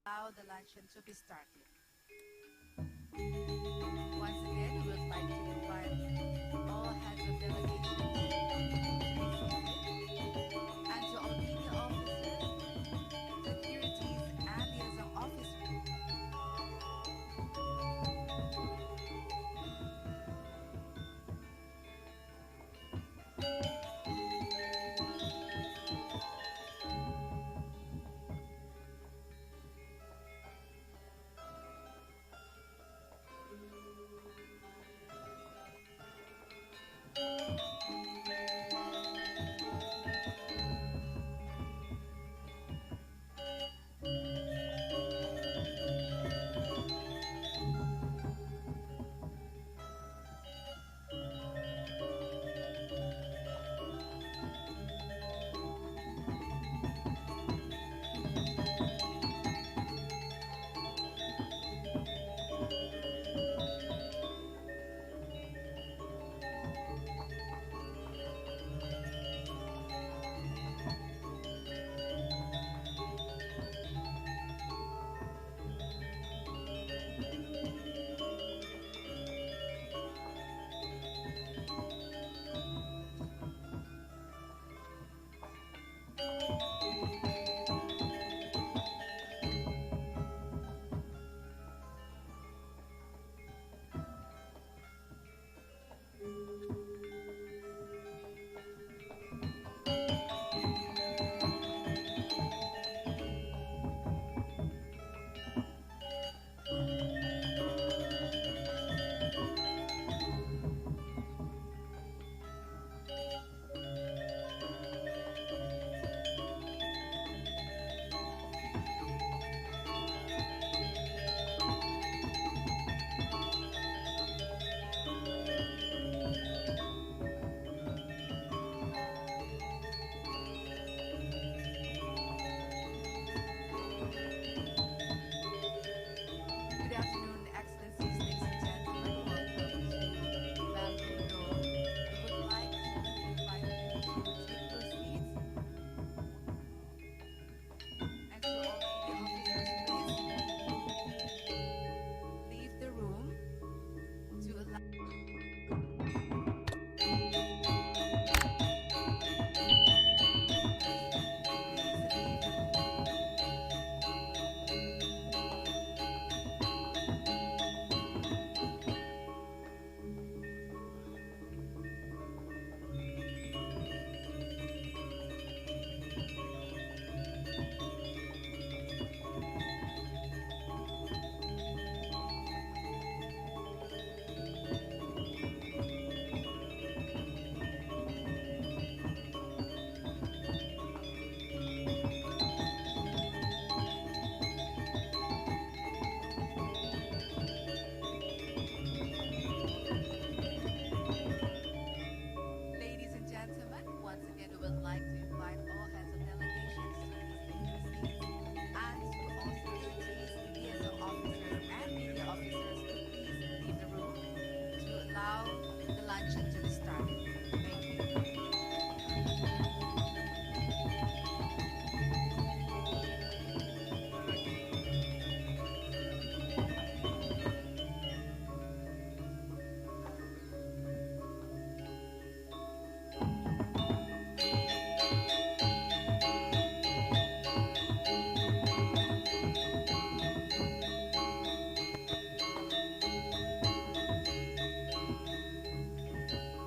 allow the luncheon to be started. Once again, we would like to invite all heads of delegations to be seated, and to all media officers, securities, and liaison officers.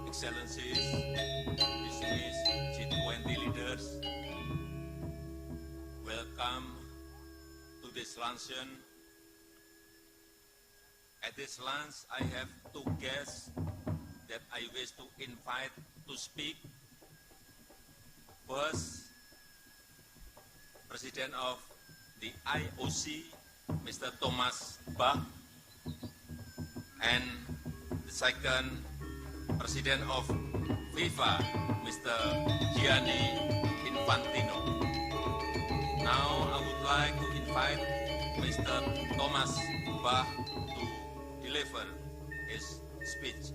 Excellencies, distinguished G20 leaders, welcome to this luncheon. At this lunch, I have two guests that I wish to invite to speak. First, President of the IOC, Mr. Thomas Bach, and the second, President of FIFA, Mr. Gianni Infantino. Now I would like to invite Mr. Thomas Bach to deliver his speech.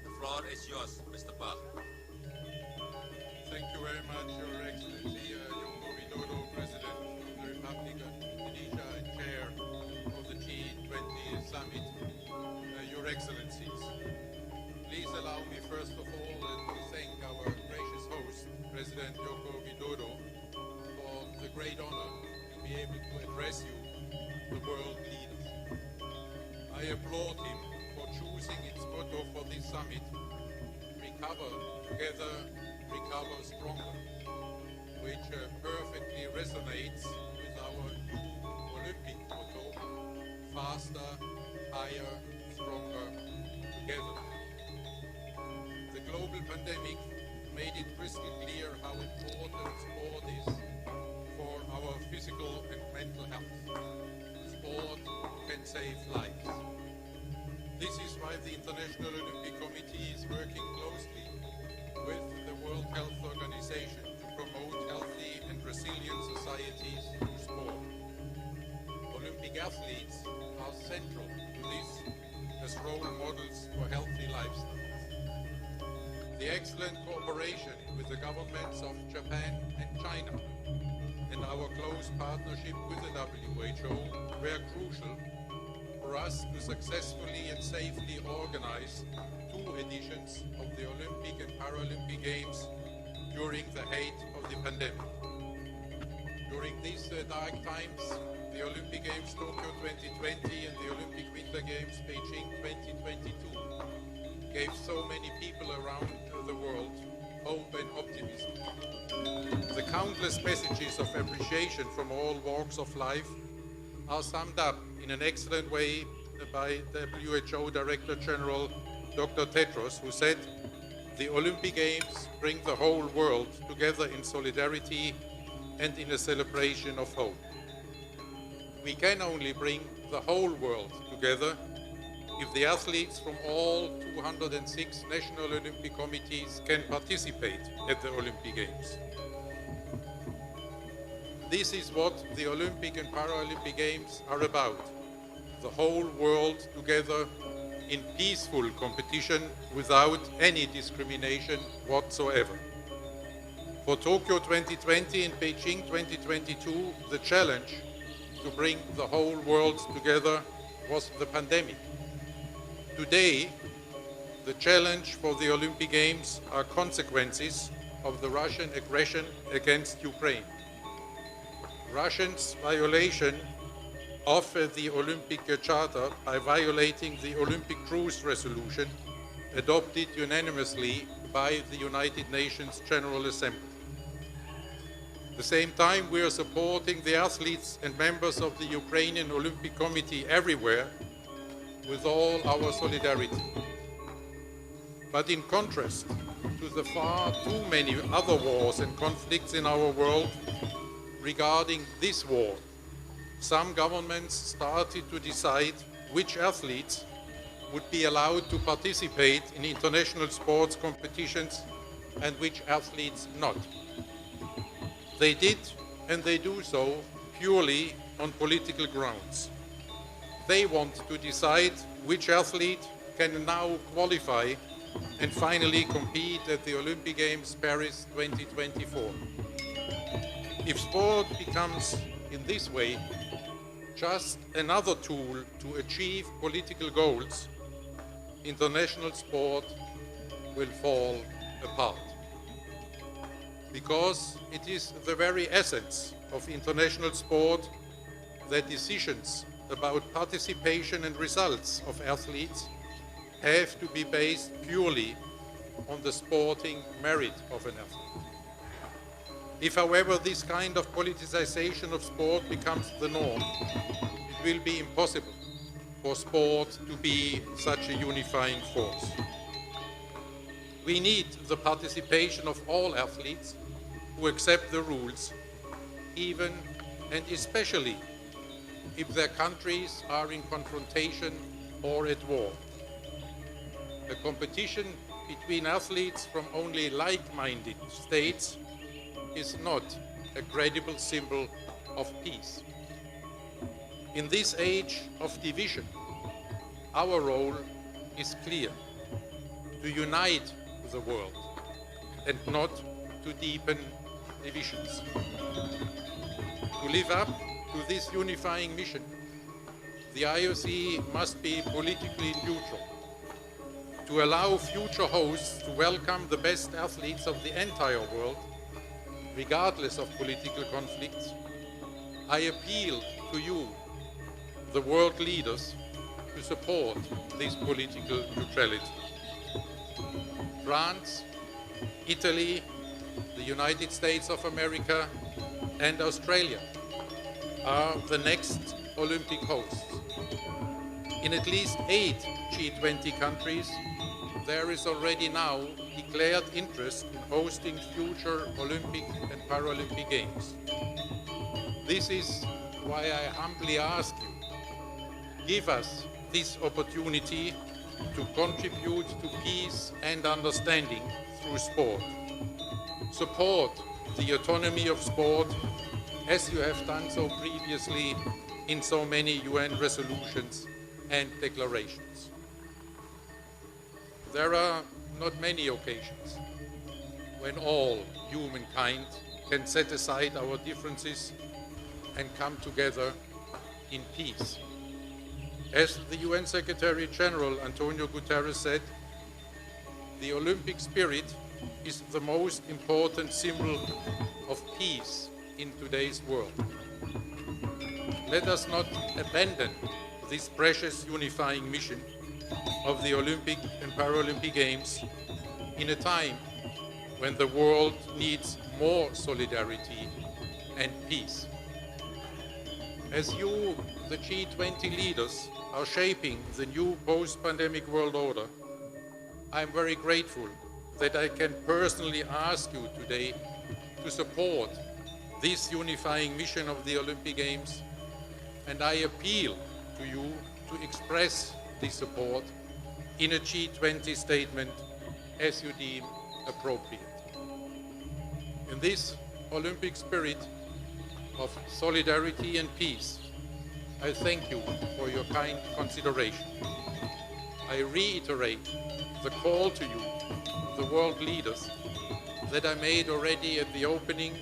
The floor is yours, Mr. Bach. Thank you very much, Your Excellency, Jumbo Widodo, President of the Republic of Indonesia and Chair of the G20 Summit, Your Excellencies. Please allow me first of all to thank our gracious host, President Joko Widodo, for the great honor to be able to address you, the world leaders. I applaud him for choosing its motto for this summit, Recover Together, Recover Stronger, which perfectly resonates with our new Olympic motto, Faster, Higher, Stronger, Together. The global pandemic made it crystal clear how important sport is for our physical and mental health. Sport can save lives. This is why the International Olympic Committee is working closely with the World Health Organization to promote healthy and resilient societies through sport. Olympic athletes are central to this as role models for healthy lifestyles. The excellent cooperation with the governments of Japan and China and our close partnership with the WHO were crucial for us to successfully and safely organize 2 editions of the Olympic and Paralympic Games during the height of the pandemic. During these dark times, the Olympic Games Tokyo 2020 and the Olympic Winter Games Beijing 2022 gave so many people around the world hope and optimism. The countless messages of appreciation from all walks of life are summed up in an excellent way by WHO Director General Dr. Tedros, who said, "The Olympic Games bring the whole world together in solidarity and in a celebration of hope." We can only bring the whole world together if the athletes from all 206 national Olympic committees can participate at the Olympic Games. This is what the Olympic and Paralympic Games are about. The whole world together in peaceful competition without any discrimination whatsoever. For Tokyo 2020 and Beijing 2022, the challenge to bring the whole world together was the pandemic. Today, the challenge for the Olympic Games are consequences of the Russian aggression against Ukraine. Russia's violation of the Olympic Charter by violating the Olympic Truce Resolution adopted unanimously by the United Nations General Assembly. At the same time, we are supporting the athletes and members of the Ukrainian Olympic Committee everywhere with all our solidarity. But in contrast to the far too many other wars and conflicts in our world, regarding this war, some governments started to decide which athletes would be allowed to participate in international sports competitions and which athletes not. They did, and they do so, purely on political grounds. They want to decide which athlete can now qualify and finally compete at the Olympic Games Paris 2024. If sport becomes, in this way, just another tool to achieve political goals, international sport will fall apart. Because it is the very essence of international sport that decisions about participation and results of athletes have to be based purely on the sporting merit of an athlete. If, however, this kind of politicization of sport becomes the norm, it will be impossible for sport to be such a unifying force. We need the participation of all athletes who accept the rules, even and especially if their countries are in confrontation or at war. A competition between athletes from only like-minded states is not a credible symbol of peace. In this age of division, our role is clear: to unite the world and not to deepen divisions. To live up to this unifying mission, the IOC must be politically neutral to allow future hosts to welcome the best athletes of the entire world, regardless of political conflicts. I appeal to you, the world leaders, to support this political neutrality. France, Italy, the United States of America, and Australia are the next Olympic hosts. In at least 8 G20 countries, there is already now declared interest in hosting future Olympic and Paralympic Games. This is why I humbly ask you, give us this opportunity to contribute to peace and understanding through sport. Support the autonomy of sport as you have done so previously in so many UN resolutions and declarations. There are not many occasions when all humankind can set aside our differences and come together in peace. As the UN Secretary General Antonio Guterres said, the Olympic spirit is the most important symbol of peace in today's world. Let us not abandon this precious unifying mission of the Olympic and Paralympic Games in a time when the world needs more solidarity and peace. As you, the G20 leaders, are shaping the new post-pandemic world order, I am very grateful that I can personally ask you today to support this unifying mission of the Olympic Games, and I appeal to you to express this support in a G20 statement as you deem appropriate. In this Olympic spirit of solidarity and peace, I thank you for your kind consideration. I reiterate the call to you, the world leaders, that I made already at the opening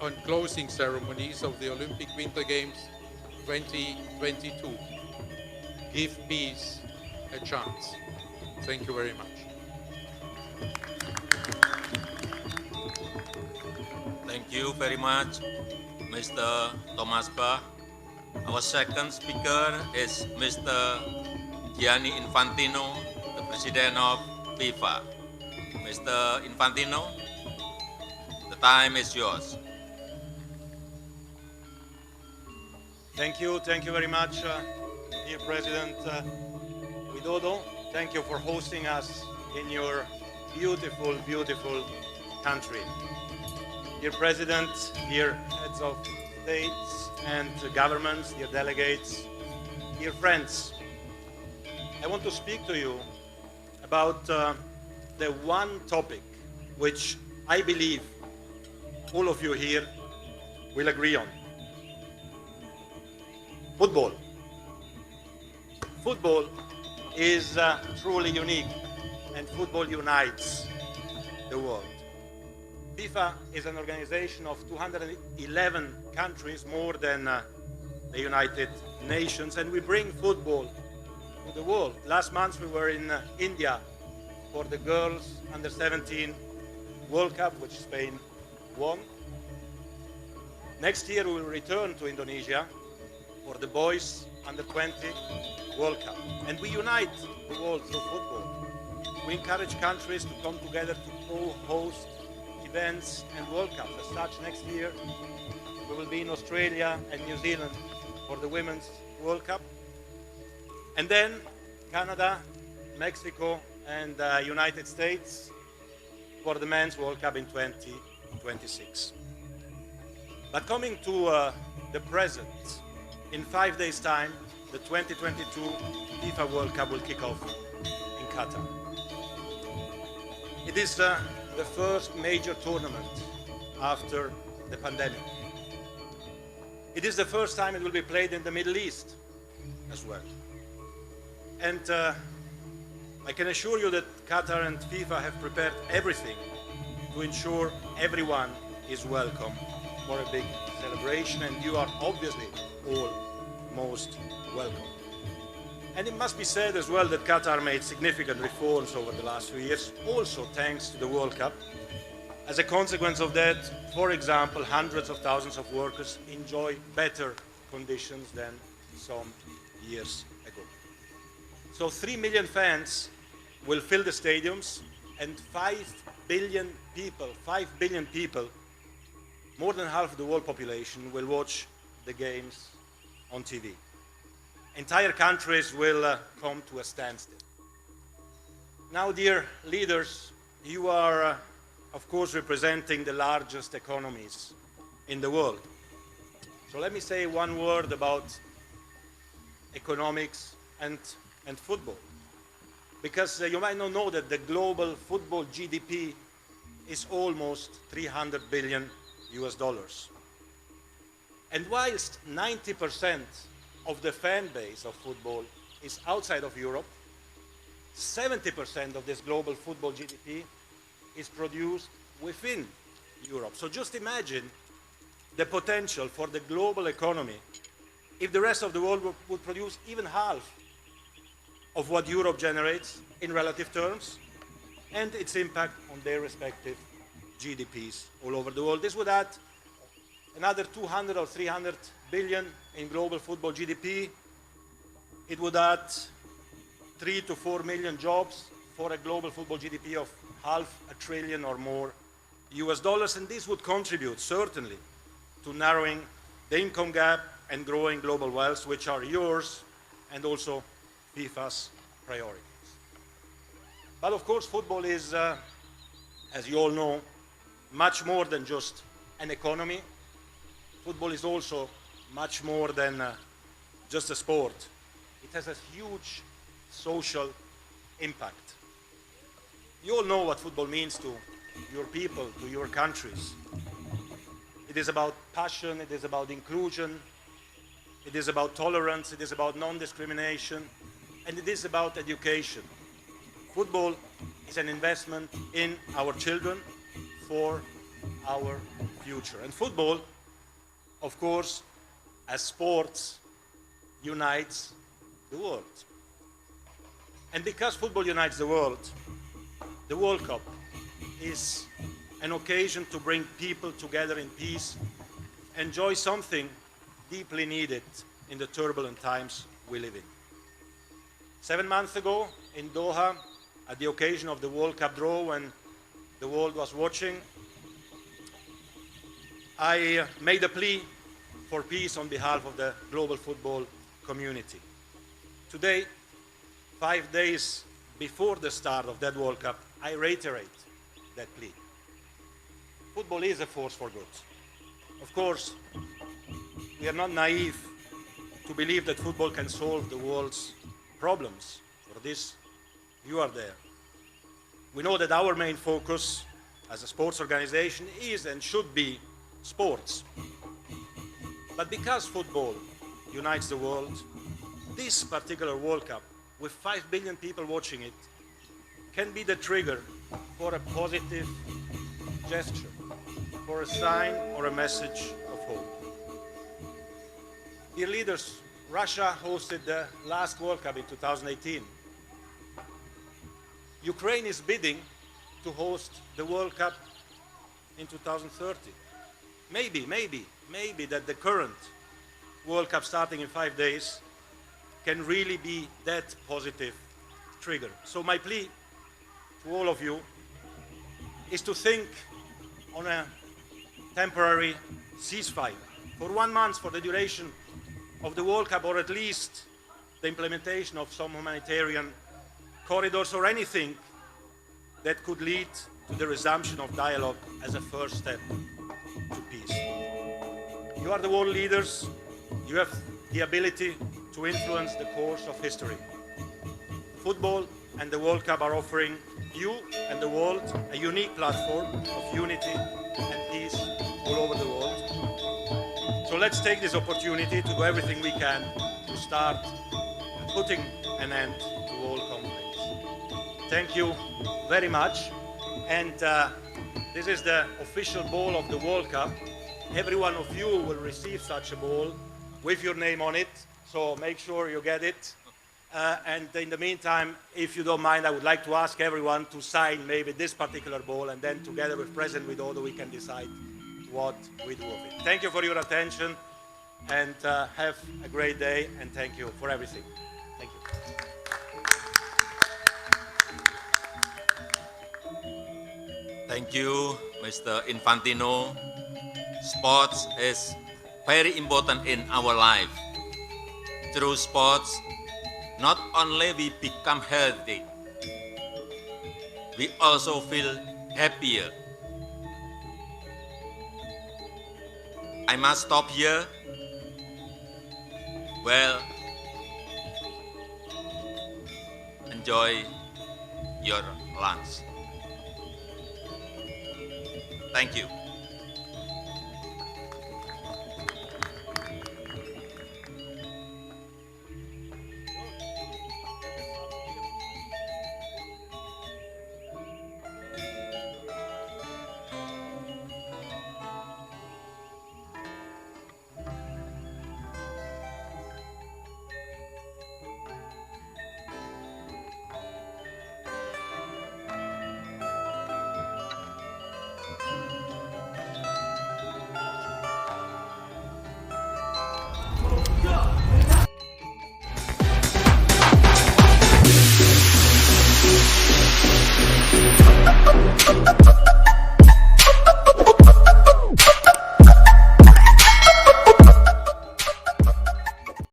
and closing ceremonies of the Olympic Winter Games 2022. Give peace a chance. Thank you very much. Thank you very much, Mr. Thomas Bach. Our second speaker is Mr. Gianni Infantino, the President of FIFA. Mr. Infantino, the time is yours. Thank you very much, dear President Widodo. Thank you for hosting us in your beautiful, beautiful country. Dear President, dear heads of states and governments, dear delegates, dear friends, I want to speak to you about the one topic which I believe all of you here will agree on. Football. Football is truly unique, and football unites the world. FIFA is an organization of 211 countries, more than the United Nations, and we bring football to the world. Last month we were in India for the girls under-17 World Cup, which Spain won. Next year we will return to Indonesia for the boys under-20 World Cup. And we unite the world through football. We encourage countries to come together to co-host events and World Cups. As such, next year we will be in Australia and New Zealand for the Women's World Cup. And then Canada, Mexico, and United States for the Men's World Cup in 2026. But coming to the present, in 5 days' time, the 2022 FIFA World Cup will kick off in Qatar. It is the first major tournament after the pandemic. It is the first time it will be played in the Middle East as well. And I can assure you that Qatar and FIFA have prepared everything to ensure everyone is welcome for a big celebration, and you are obviously all most welcome. And it must be said as well that Qatar made significant reforms over the last few years, also thanks to the World Cup. As a consequence of that, for example, hundreds of thousands of workers enjoy better conditions than some years ago. So 3 million fans will fill the stadiums, and 5 billion people, more than half of the world population, will watch the games on TV. Entire countries will come to a standstill. Now, dear leaders, you are, of course, representing the largest economies in the world. So let me say one word about economics and football. Because you might not know that the global football GDP is almost $300 billion. And whilst 90% of the fan base of football is outside of Europe, 70% of this global football GDP is produced within Europe. So just imagine the potential for the global economy if the rest of the world would produce even half of what Europe generates in relative terms, and its impact on their respective GDPs all over the world. This would add another 200 or 300 billion in global football GDP. It would add 3 to 4 million jobs for a global football GDP of $500 billion or more US, and this would contribute certainly to narrowing the income gap and growing global wealth, which are yours and also FIFA's priorities. But of course, football is, as you all know, much more than just an economy. Football is also much more than just a sport. It has a huge social impact. You all know what football means to your people, to your countries. It is about passion, it is about inclusion, it is about tolerance, it is about non-discrimination, and it is about education. Football is an investment in our children for our future. And football, of course, as sports, unites the world. And because football unites the World Cup is an occasion to bring people together in peace, enjoy something deeply needed in the turbulent times we live in. 7 months ago in Doha, at the occasion of the World Cup draw, when the world was watching, I made a plea for peace on behalf of the global football community. Today, 5 days before the start of that World Cup, I reiterate that plea. Football is a force for good. Of course, we are not naive to believe that football can solve the world's problems. For this, you are there. We know that our main focus as a sports organization is and should be sports. But because football unites the world, this particular World Cup, with 5 billion people watching it, can be the trigger for a positive gesture, for a sign or a message of hope. Dear leaders, Russia hosted the last World Cup in 2018. Ukraine is bidding to host the World Cup in 2030. Maybe that the current World Cup starting in 5 days can really be that positive trigger. So my plea to all of you is to think on a temporary ceasefire for 1 month for the duration of the World Cup, or at least the implementation of some humanitarian corridors or anything that could lead to the resumption of dialogue as a first step to peace. You are the world leaders. You have the ability to influence the course of history. Football and the World Cup are offering you and the world a unique platform of unity and peace all over the world. So let's take this opportunity to do everything we can to start putting an end to all conflicts. Thank you very much. And this is the official ball of the World Cup. every one of you will receive such a ball with your name on it, so make sure you get it. And in the meantime, if you don't mind, I would like to ask everyone to sign maybe this particular ball, and then together with President Widodo, we can decide what we do with it. Thank you for your attention, and have a great day, and thank you for everything. Thank you. Thank you, Mr. Infantino. Sports is very important in our life. Through sports, not only we become healthy, we also feel happier. I must stop here. Well, enjoy your lunch. Thank you.